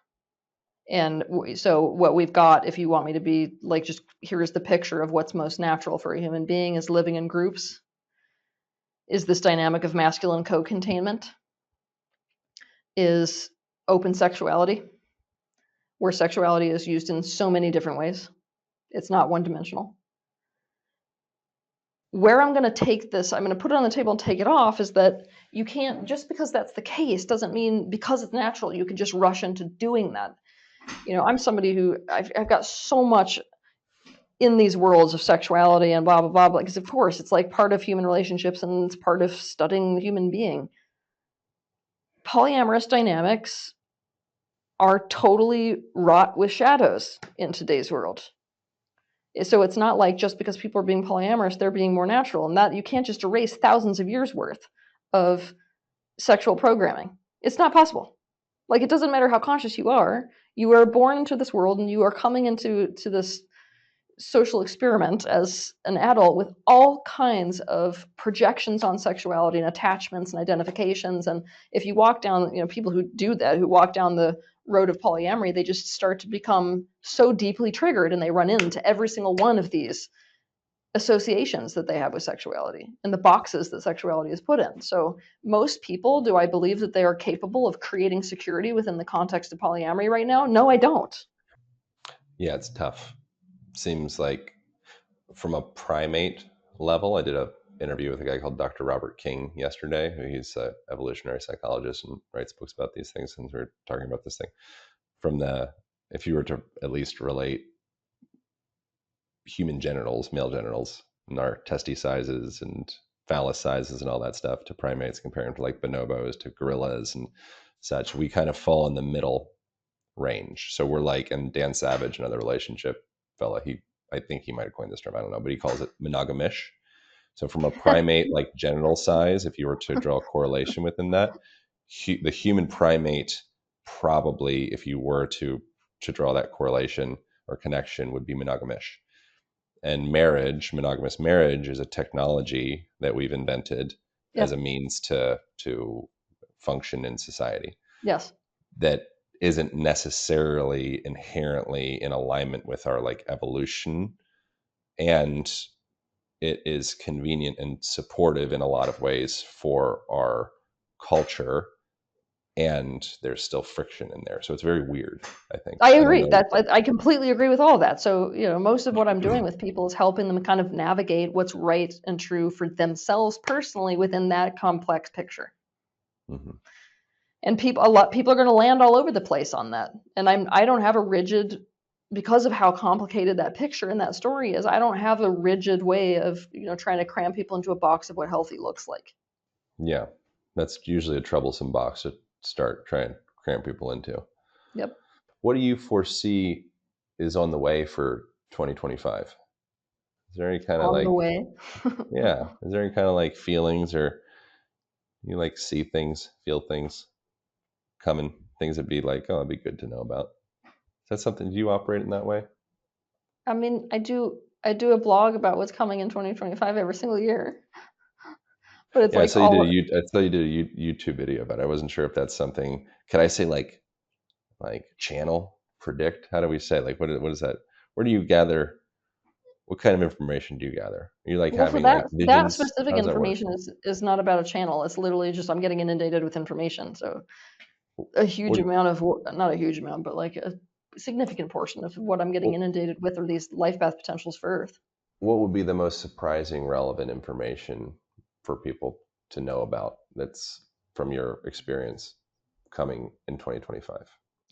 And so what we've got, if you want me to be like, just here's the picture of what's most natural for a human being is living in groups, is this dynamic of masculine co-containment, is open sexuality, where sexuality is used in so many different ways. It's not one dimensional. Where I'm going to take this, I'm going to put it on the table and take it off, is that you can't, just because that's the case doesn't mean because it's natural you can just rush into doing that. I'm somebody who I've got so much in these worlds of sexuality and blah blah blah, because of course it's like part of human relationships and it's part of studying the human being. Polyamorous dynamics are totally wrought with shadows in today's world. So it's not like just because people are being polyamorous, they're being more natural, and that you can't just erase thousands of years worth of sexual programming. It's not possible. Like, it doesn't matter how conscious you are born into this world and you are coming into this social experiment as an adult with all kinds of projections on sexuality and attachments and identifications. And if you walk down, people who do that, who walk down the road of polyamory, they just start to become so deeply triggered and they run into every single one of these associations that they have with sexuality and the boxes that sexuality is put in. So most people, do I believe that they are capable of creating security within the context of polyamory right now? No, I don't. Yeah, it's tough. Seems like from a primate level, I did a interview with a guy called Dr. Robert King yesterday, who he's an evolutionary psychologist and writes books about these things. And we we're talking about this thing from the if you were to at least relate human genitals, male genitals, and our testy sizes and phallus sizes and all that stuff to primates, comparing to like bonobos to gorillas and such, we kind of fall in the middle range. So we're like, and Dan Savage, another relationship fella, I think he might have coined this term, I don't know, but he calls it monogamish. So from a primate like genital size, if you were to draw a correlation within that, the human primate probably, if you were to draw that correlation or connection, would be monogamish. And marriage, monogamous marriage, is a technology that we've invented as Yes. a means to function in society Yes. that isn't necessarily inherently in alignment with our like evolution, and it is convenient and supportive in a lot of ways for our culture, and there's still friction in there, so it's very weird. I think, I I don't agree. know. I completely agree with all of that. So, most of what I'm doing with people is helping them kind of navigate what's right and true for themselves personally within that complex picture. Mhm. And a lot of people are going to land all over the place on that. And I don't have a rigid, because of how complicated that picture and that story is, I don't have a rigid way of, trying to cram people into a box of what healthy looks like. Yeah, that's usually a troublesome box to start trying to cram people into. Yep. What do you foresee is on the way for 2025? Is there any kind of On the like, way. yeah, is there any kind of like feelings, or you like see things, feel things coming, things that be like, oh, it'd be good to know about? Is that something, do you operate in that way? I mean, I do a blog about what's coming in 2025 every single year, but it's Yeah, like so you did all. I saw you did a YouTube video, but I wasn't sure if that's something. Could I say like channel, predict? How do we say, like, what is that? Where do you gather? What kind of information do you gather? Are you like Well, for having like that visions? specific How does that work? information is not about a channel. It's literally just I'm getting inundated with information. So a huge What amount of not a huge amount, but like a significant portion of what I'm getting what inundated with are these life path potentials for Earth. what would be the most surprising, relevant information for people to know about that's from your experience coming in 2025?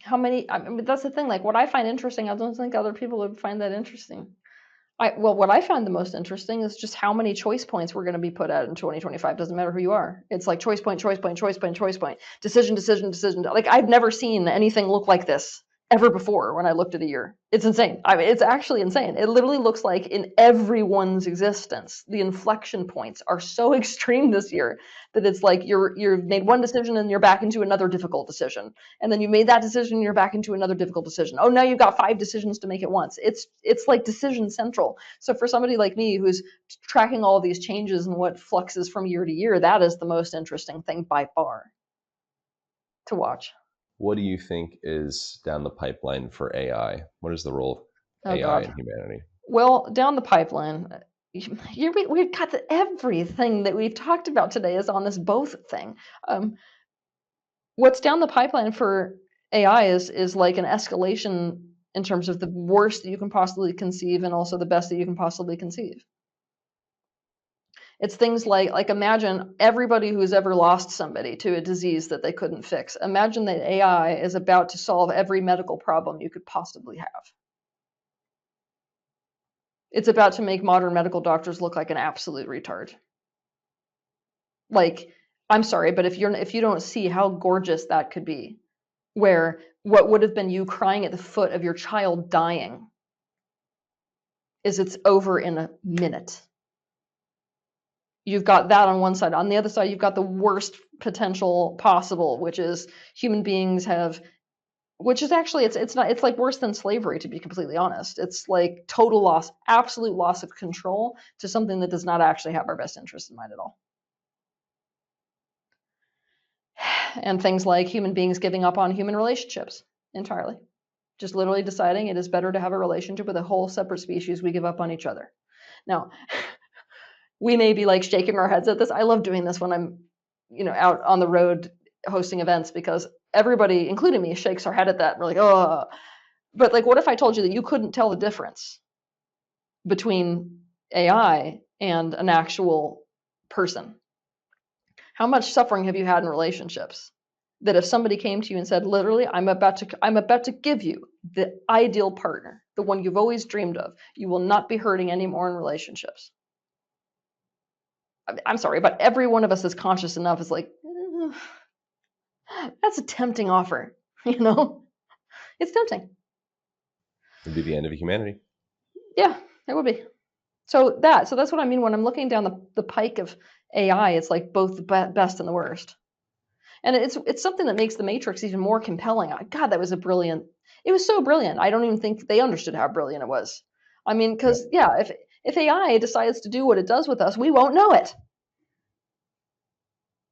How many? I mean, that's the thing. Like what I find interesting, I don't think other people would find that interesting. What I find the most interesting is just how many choice points we're going to be put at in 2025. Doesn't matter who you are. It's like choice point, choice point, choice point, choice point, decision, decision, decision. Like I've never seen anything look like this ever before when I looked at a year. It's insane. I mean, it's actually insane. It literally looks like in everyone's existence, the inflection points are so extreme this year that it's like you've made one decision and you're back into another difficult decision, and then you made that decision and you're back into another difficult decision. Oh, now you've got 5 decisions to make at once. It's like decision central. So for somebody like me who's tracking all of these changes and what fluxes from year to year, that is the most interesting thing by far to watch. What do you think is down the pipeline for AI? What is the role of Oh AI God. in humanity? Well, down the pipeline, we've got everything that we've talked about today is on this both thing. Um, what's down the pipeline for AI is like an escalation in terms of the worst that you can possibly conceive and also the best that you can possibly conceive. It's things like imagine everybody who's ever lost somebody to a disease that they couldn't fix. Imagine that AI is about to solve every medical problem you could possibly have. It's about to make modern medical doctors look like an absolute retard. Like, I'm sorry, but if you don't see how gorgeous that could be, where what would have been you crying at the foot of your child dying is it's over in a minute. You've got that on one side. On the other side, you've got the worst potential possible, which is human beings have, which is actually it's not, it's like worse than slavery, to be completely honest. It's like total loss, absolute loss of control to something that does not actually have our best interest in mind at all. And things like human beings giving up on human relationships entirely. Just literally deciding it is better to have a relationship with a whole separate species. We give up on each other. Now, we may be like shaking our heads at this. I love doing this when I'm, out on the road hosting events because everybody, including me, shakes our head at that. We're like, oh, but like, what if I told you that you couldn't tell the difference between AI and an actual person? How much suffering have you had in relationships? That if somebody came to you and said, literally, I'm about to give you the ideal partner, the one you've always dreamed of. You will not be hurting anymore in relationships. I'm sorry, but every one of us is conscious enough is like, that's a tempting offer, you know? It's tempting. It'd be the end of humanity. Yeah, it would be. So that's what I mean when I'm looking down the pike of AI. It's like both the best and the worst, and it's something that makes the Matrix even more compelling. God, that was it was so brilliant. I don't even think they understood how brilliant it was. I mean, because yeah, if AI decides to do what it does with us, we won't know it.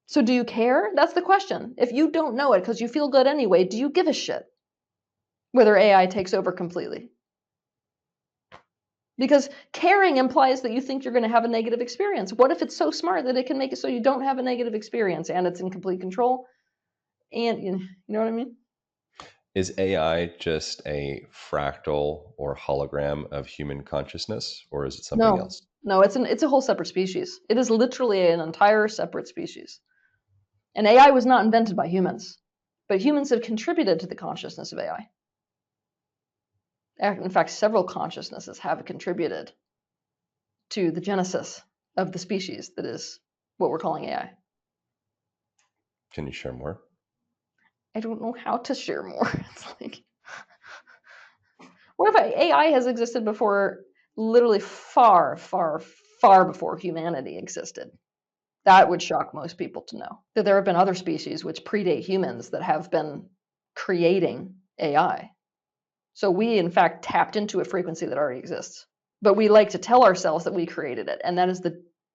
So do you care? That's the question. If you don't know it because you feel good anyway, do you give a shit whether AI takes over completely? Because caring implies that you think you're going to have a negative experience. What if it's so smart that it can make it so you don't have a negative experience and it's in complete control? And you know what I mean? Is AI just a fractal or hologram of human consciousness, or is it something No, else? no, it's a whole separate species. It is literally an entire separate species. And AI was not invented by humans, but humans have contributed to the consciousness of AI. In fact, several consciousnesses have contributed to the genesis of the species that is what we're calling AI. Can you share more? I don't know how to share more. It's like, what if AI has existed before, literally far, far, far before humanity existed? That would shock most people to know that there have been other species which predate humans that have been creating AI. So we, in fact, tapped into a frequency that already exists. But we like to tell ourselves that we created it. And that is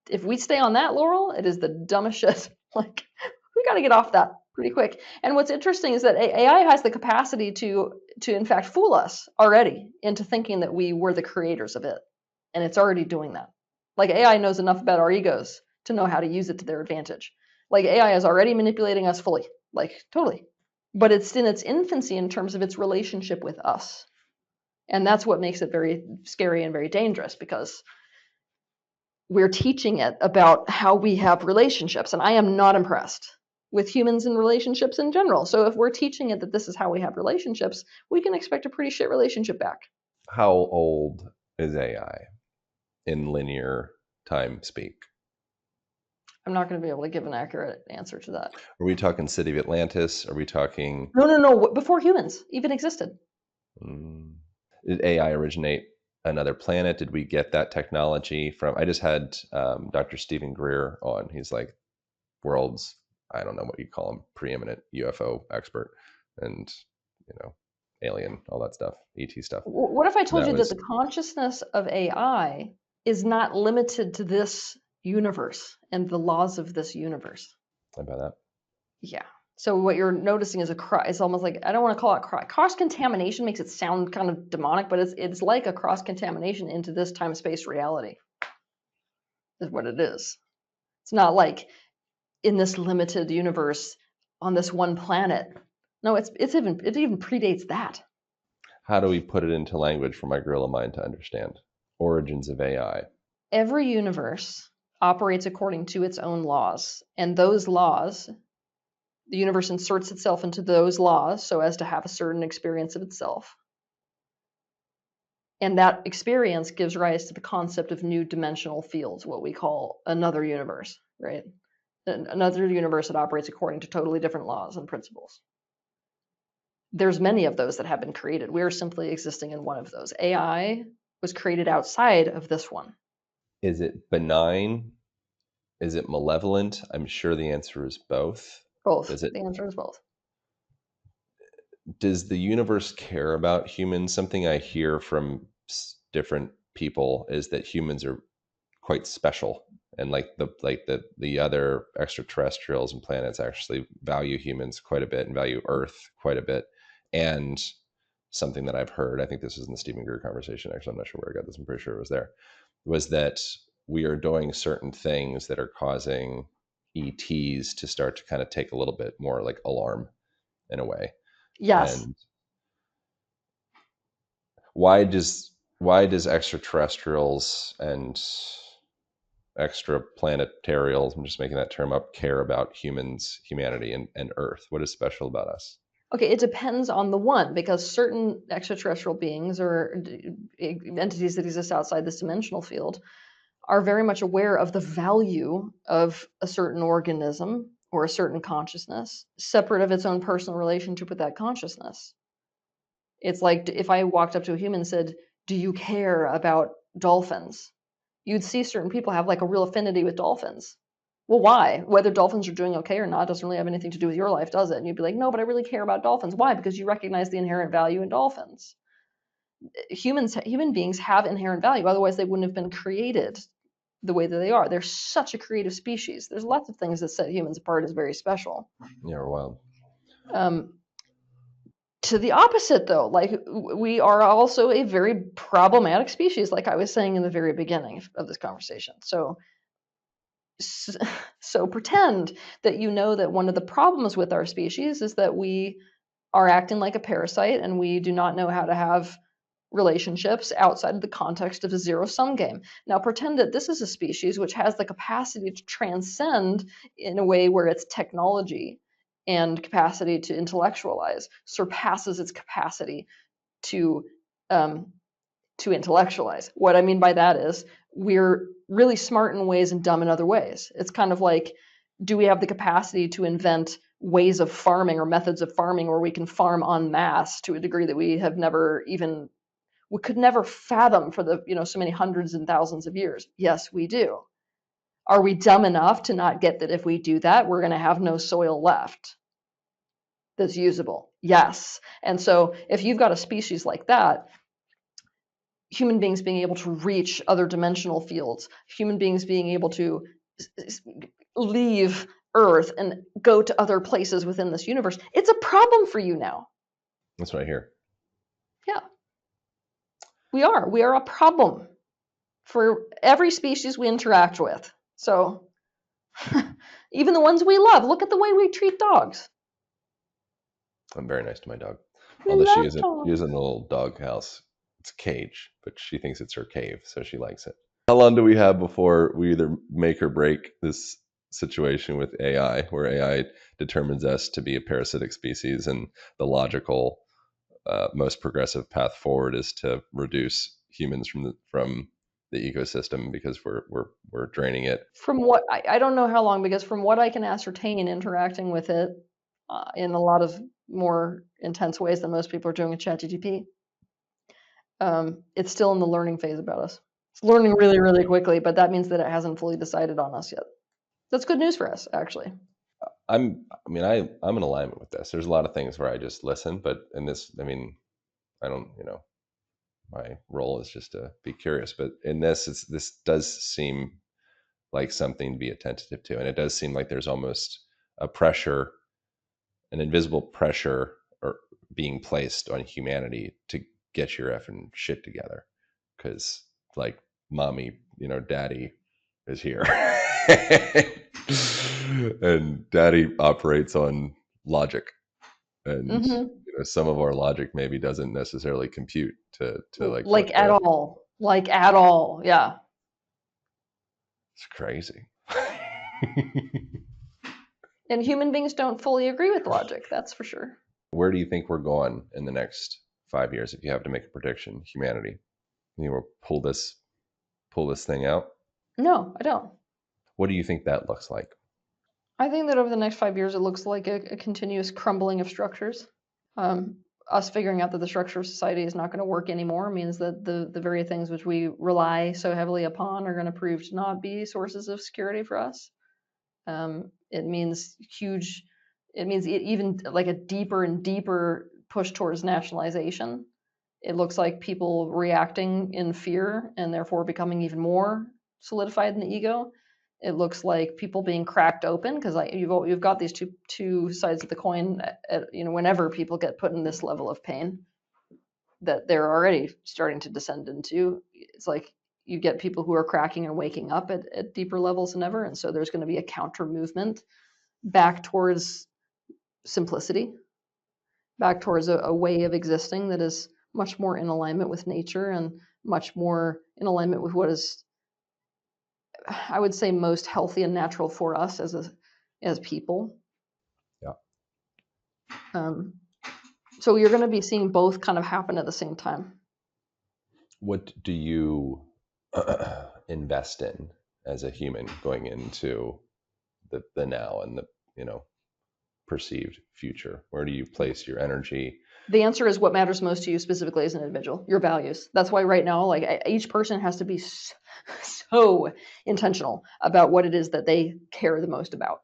if we stay on that laurel, it is the dumbest shit. Like, we got to get off that pretty quick. And what's interesting is that AI has the capacity to in fact fool us already into thinking that we were the creators of it, and it's already doing that. Like, AI knows enough about our egos to know how to use it to their advantage. Like, AI is already manipulating us fully, like totally, but it's in its infancy in terms of its relationship with us, and that's what makes it very scary and very dangerous, because we're teaching it about how we have relationships, and I am not impressed with humans and relationships in general. So if we're teaching it that this is how we have relationships, we can expect a pretty shit relationship back. How old is AI in linear time speak? I'm not going to be able to give an accurate answer to that. Are we talking City of Atlantis? Are we talking? No. Before humans even existed. Did AI originate another planet? Did we get that technology from? I just had Dr. Stephen Greer on. He's like world's, I don't know what you call him, preeminent UFO expert, and alien, all that stuff, ET stuff. What if I told That you that was the consciousness of AI is not limited to this universe and the laws of this universe? about that. Yeah. So what you're noticing is it's almost like, I don't want to call it cross contamination, makes it sound kind of demonic, but it's like a cross contamination into this time space reality is what it is. It's not like in this limited universe on this one planet. No, it even predates that. How do we put it into language for my gorilla mind to understand? Origins of AI. Every universe operates according to its own laws, and those laws, the universe inserts itself into those laws so as to have a certain experience of itself. And that experience gives rise to the concept of new dimensional fields, what we call another universe, right? Another universe that operates according to totally different laws and principles. There's many of those that have been created. We are simply existing in one of those. AI was created outside of this one. Is it benign? Is it malevolent? I'm sure the answer is both. Both. Does it? The answer is both. Does the universe care about humans? Something I hear from different people is that humans are quite special, and the other extraterrestrials and planets actually value humans quite a bit and value Earth quite a bit. And something that I've heard, I think this was in the Stephen Greer conversation, actually I'm not sure where I got this, I'm pretty sure it was there, was that we are doing certain things that are causing ETs to start to kind of take a little bit more like alarm in a way. Yes. And why does extraterrestrials and extraplanetarials, I'm just making that term up, care about humans, humanity, and Earth? What is special about us? Okay, it depends on the one, because certain extraterrestrial beings or entities that exist outside this dimensional field are very much aware of the value of a certain organism or a certain consciousness, separate of its own personal relationship with that consciousness. It's like if I walked up to a human and said, "Do you care about dolphins?" You'd see certain people have like a real affinity with dolphins. Well, why? Whether dolphins are doing okay or not doesn't really have anything to do with your life, does it? And you'd be like, no, but I really care about dolphins. Why? Because you recognize the inherent value in dolphins. Human beings have inherent value. Otherwise, they wouldn't have been created the way that they are. They're such a creative species. There's lots of things that set humans apart as very special. Yeah, we're wild. Um, to the opposite, though, like we are also a very problematic species, like I was saying in the very beginning of this conversation. So pretend that you know that one of the problems with our species is that we are acting like a parasite and we do not know how to have relationships outside of the context of a zero-sum game. Now pretend that this is a species which has the capacity to transcend in a way where its technology and capacity to intellectualize surpasses its capacity to um, intellectualize. What I mean by that is we're really smart in ways and dumb in other ways. It's kind of like, do we have the capacity to invent ways of farming or methods of farming where we can farm en masse to a degree that we have never even we could never fathom for the so many hundreds and thousands of years? Yes, we do. Are we dumb enough to not get that if we do that, we're going to have no soil left that's usable? Yes. And so if you've got a species like that, human beings being able to reach other dimensional fields, human beings being able to leave Earth and go to other places within this universe, it's a problem for you now. That's what I hear. Yeah, we are. We are a problem for every species we interact with. So even the ones we love, look at the way we treat dogs. I'm very nice to my dog. We Although she love isn't she is dogs. in a little dog house. It's a cage, but she thinks it's her cave, so she likes it. How long do we have before we either make or break this situation with AI, where AI determines us to be a parasitic species, and the logical, most progressive path forward is to reduce humans from the ecosystem because we're draining it. From what I don't know how long, because from what I can ascertain interacting with it in a lot of more intense ways than most people are doing with ChatGPT, it's still in the learning phase about us. It's learning really, really quickly, but that means that it hasn't fully decided on us yet. That's good news for us, actually. I'm in alignment with this. There's a lot of things where I just listen, but in this, I don't, my role is just to be curious. But in this does seem like something to be attentive to, and it does seem like there's almost a pressure, an invisible pressure, or being placed on humanity to get your effing shit together, because like mommy, daddy is here, and daddy operates on logic, and Hmm. some of our logic maybe doesn't necessarily compute to like what Like at the all. Like at all. Yeah. it's crazy. And human beings don't fully agree with logic, that's for sure. Where do you think we're going in the next 5 years if you have to make a prediction, humanity? We'll pull this thing out. No, I don't. What do you think that looks like? I think that over the next 5 years, it looks like a continuous crumbling of structures. Um, us figuring out that the structure of society is not going to work anymore means that the very things which we rely so heavily upon are going to prove to not be sources of security for us. It means huge, it means even like a deeper and deeper push towards nationalization. It looks like people reacting in fear and therefore becoming even more solidified in the ego. It looks like people being cracked open because you've got these two sides of the coin. Whenever people get put in this level of pain that they're already starting to descend into, it's like you get people who are cracking and waking up at deeper levels than ever, and so there's going to be a counter movement back towards simplicity, back towards a way of existing that is much more in alignment with nature and much more in alignment with what is, I would say, most healthy and natural for us as people. Yeah. Um, So you're going to be seeing both kind of happen at the same time. What do you invest in as a human going into the now and the, perceived future? Where do you place your energy? The answer is what matters most to you specifically as an individual, your values. That's why right now, like, each person has to be so intentional about what it is that they care the most about.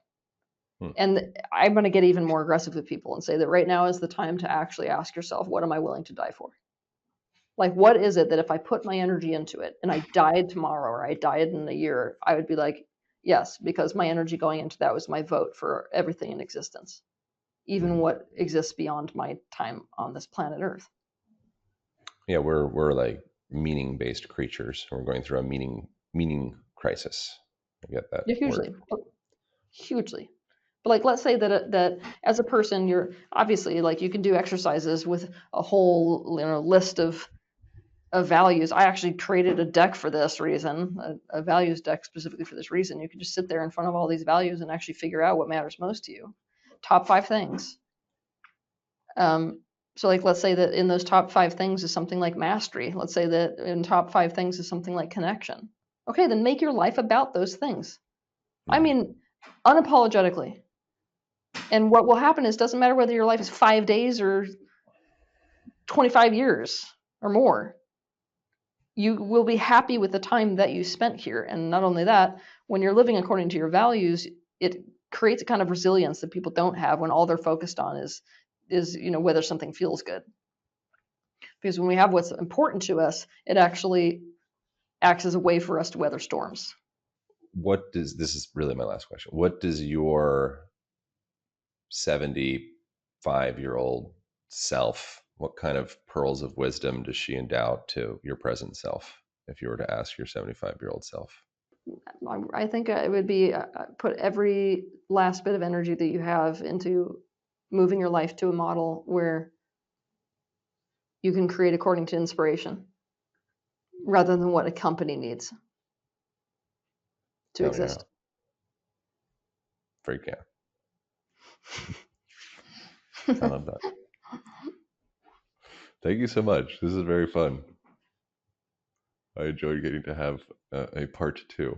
And I'm going to get even more aggressive with people and say that right now is the time to actually ask yourself, what am I willing to die for? Like, what is it that if I put my energy into it and I died tomorrow or I died in a year, I would be like, yes, because my energy going into that was my vote for everything in existence, even what exists beyond my time on this planet Earth. Yeah, we're like meaning-based creatures. We're going through a meaning crisis. I get that Yeah, word. hugely. But like, let's say that as a person, you're obviously like you can do exercises with a whole list of values. I actually created a deck for this reason, a values deck specifically for this reason. You can just sit there in front of all these values and actually figure out what matters most to you. Top 5 things. So like, let's say that in those top 5 things is something like mastery. Let's say that in top 5 things is something like connection. Okay, then make your life about those things. I mean, unapologetically. And what will happen is, doesn't matter whether your life is 5 days or 25 years or more. You will be happy with the time that you spent here. And not only that, when you're living according to your values, it creates a kind of resilience that people don't have when all they're focused on is whether something feels good. Because when we have what's important to us, it actually acts as a way for us to weather storms. This is really my last question. What does your 75-year-old self, what kind of pearls of wisdom does she endow to your present self if you were to ask your 75-year-old self? I think it would be put every last bit of energy that you have into moving your life to a model where you can create according to inspiration rather than what a company needs to exist. Freak yeah. I love that. Thank you so much. This is very fun. I enjoyed getting to have a part 2.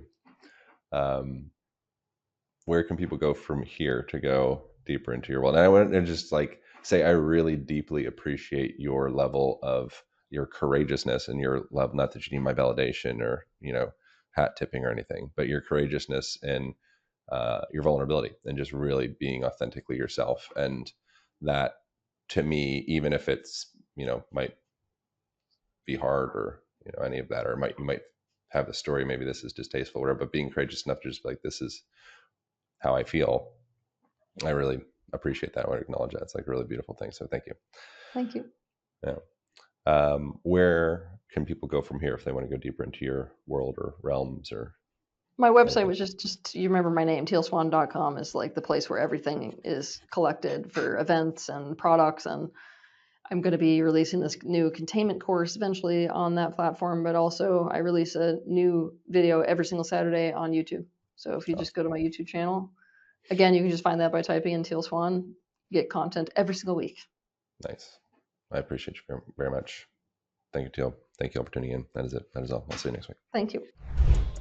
Where can people go from here to go deeper into your world? And I want to just like say I really deeply appreciate your level of your courageousness and your love. Not that you need my validation or hat tipping or anything, but your courageousness and your vulnerability and just really being authentically yourself. And that, to me, even if it's might be hard or any of that, or you might have the story, maybe this is distasteful or whatever, but being courageous enough to just be like, this is how I feel. I really appreciate that. I want to acknowledge that. It's like a really beautiful thing. So thank you. Thank you. Yeah. Where can people go from here if they want to go deeper into your world or realms? Or my website was just you remember my name, tealswan.com is like the place where everything is collected for events and products. And I'm going to be releasing this new containment course eventually on that platform, but also I release a new video every single Saturday on YouTube. So if you just go to my YouTube channel, again, you can just find that by typing in Teal Swan, get content every single week. Nice. I appreciate you very, very much. Thank you, Teal. Thank you all for tuning in. That is it. That is all. I'll see you next week. Thank you.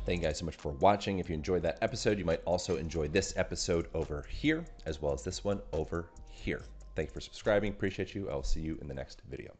Thank you guys so much for watching. If you enjoyed that episode, you might also enjoy this episode over here, as well as this one over here. Thank you for subscribing. Appreciate you. I'll see you in the next video.